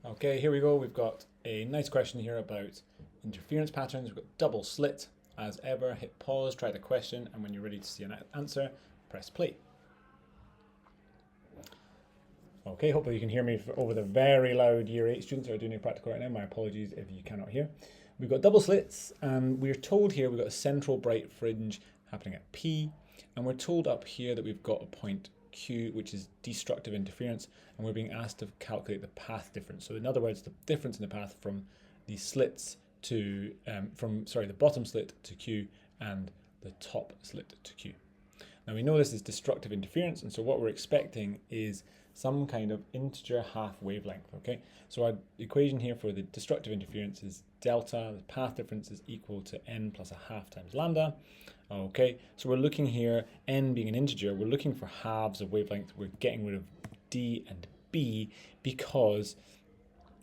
Okay, here we go. We've got a nice question here about interference patterns. We've got double slit. As ever, hit pause, try the question, and when you're ready to see an answer, press play. Okay, hopefully you can hear me over the very loud Year 8 students who are doing a practical right now. My apologies if you cannot hear. We've got double slits, and we're told here we've got a central bright fringe happening at P, and we're told up here that we've got a point Q, which is destructive interference, and we're being asked to calculate the path difference. So in other words, the difference in the path from the slits to, the bottom slit to Q and the top slit to Q. Now we know this is destructive interference, and so what we're expecting is some kind of integer half wavelength, okay? So our equation here for the destructive interference is delta, the path difference is equal to n plus a half times lambda. Okay, so we're looking here, n being an integer, we're looking for halves of wavelength. We're getting rid of d and b because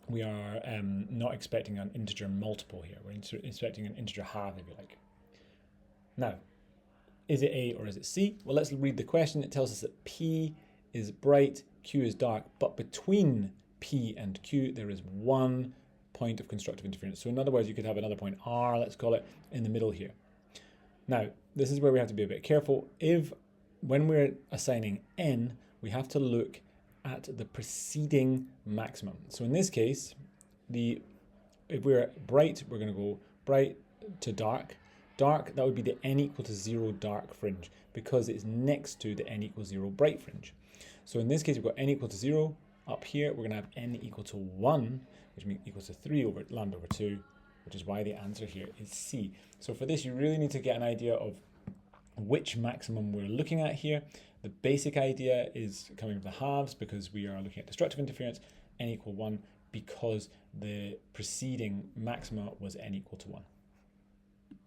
we are not expecting an integer multiple here. We're expecting an integer half, if you like. Now, is it A or is it C? Well, let's read the question. It tells us that P is bright, Q is dark, but between P and Q, there is one point of constructive interference. So in other words, you could have another point R, let's call it, in the middle here. Now, this is where we have to be a bit careful. When we're assigning n, we have to look at the preceding maximum. So in this case, if we're bright, we're going to go bright to dark. Dark, that would be the n equal to 0 dark fringe because it's next to the n equals 0 bright fringe. So in this case, we've got n equal to 0. Up here, we're going to have n equal to 1, which means equals to 3 over lambda over 2, which is why the answer here is C. So for this, you really need to get an idea of which maximum we're looking at here. The basic idea is coming from the halves because we are looking at destructive interference, n equal 1, because the preceding maxima was n equal to 1.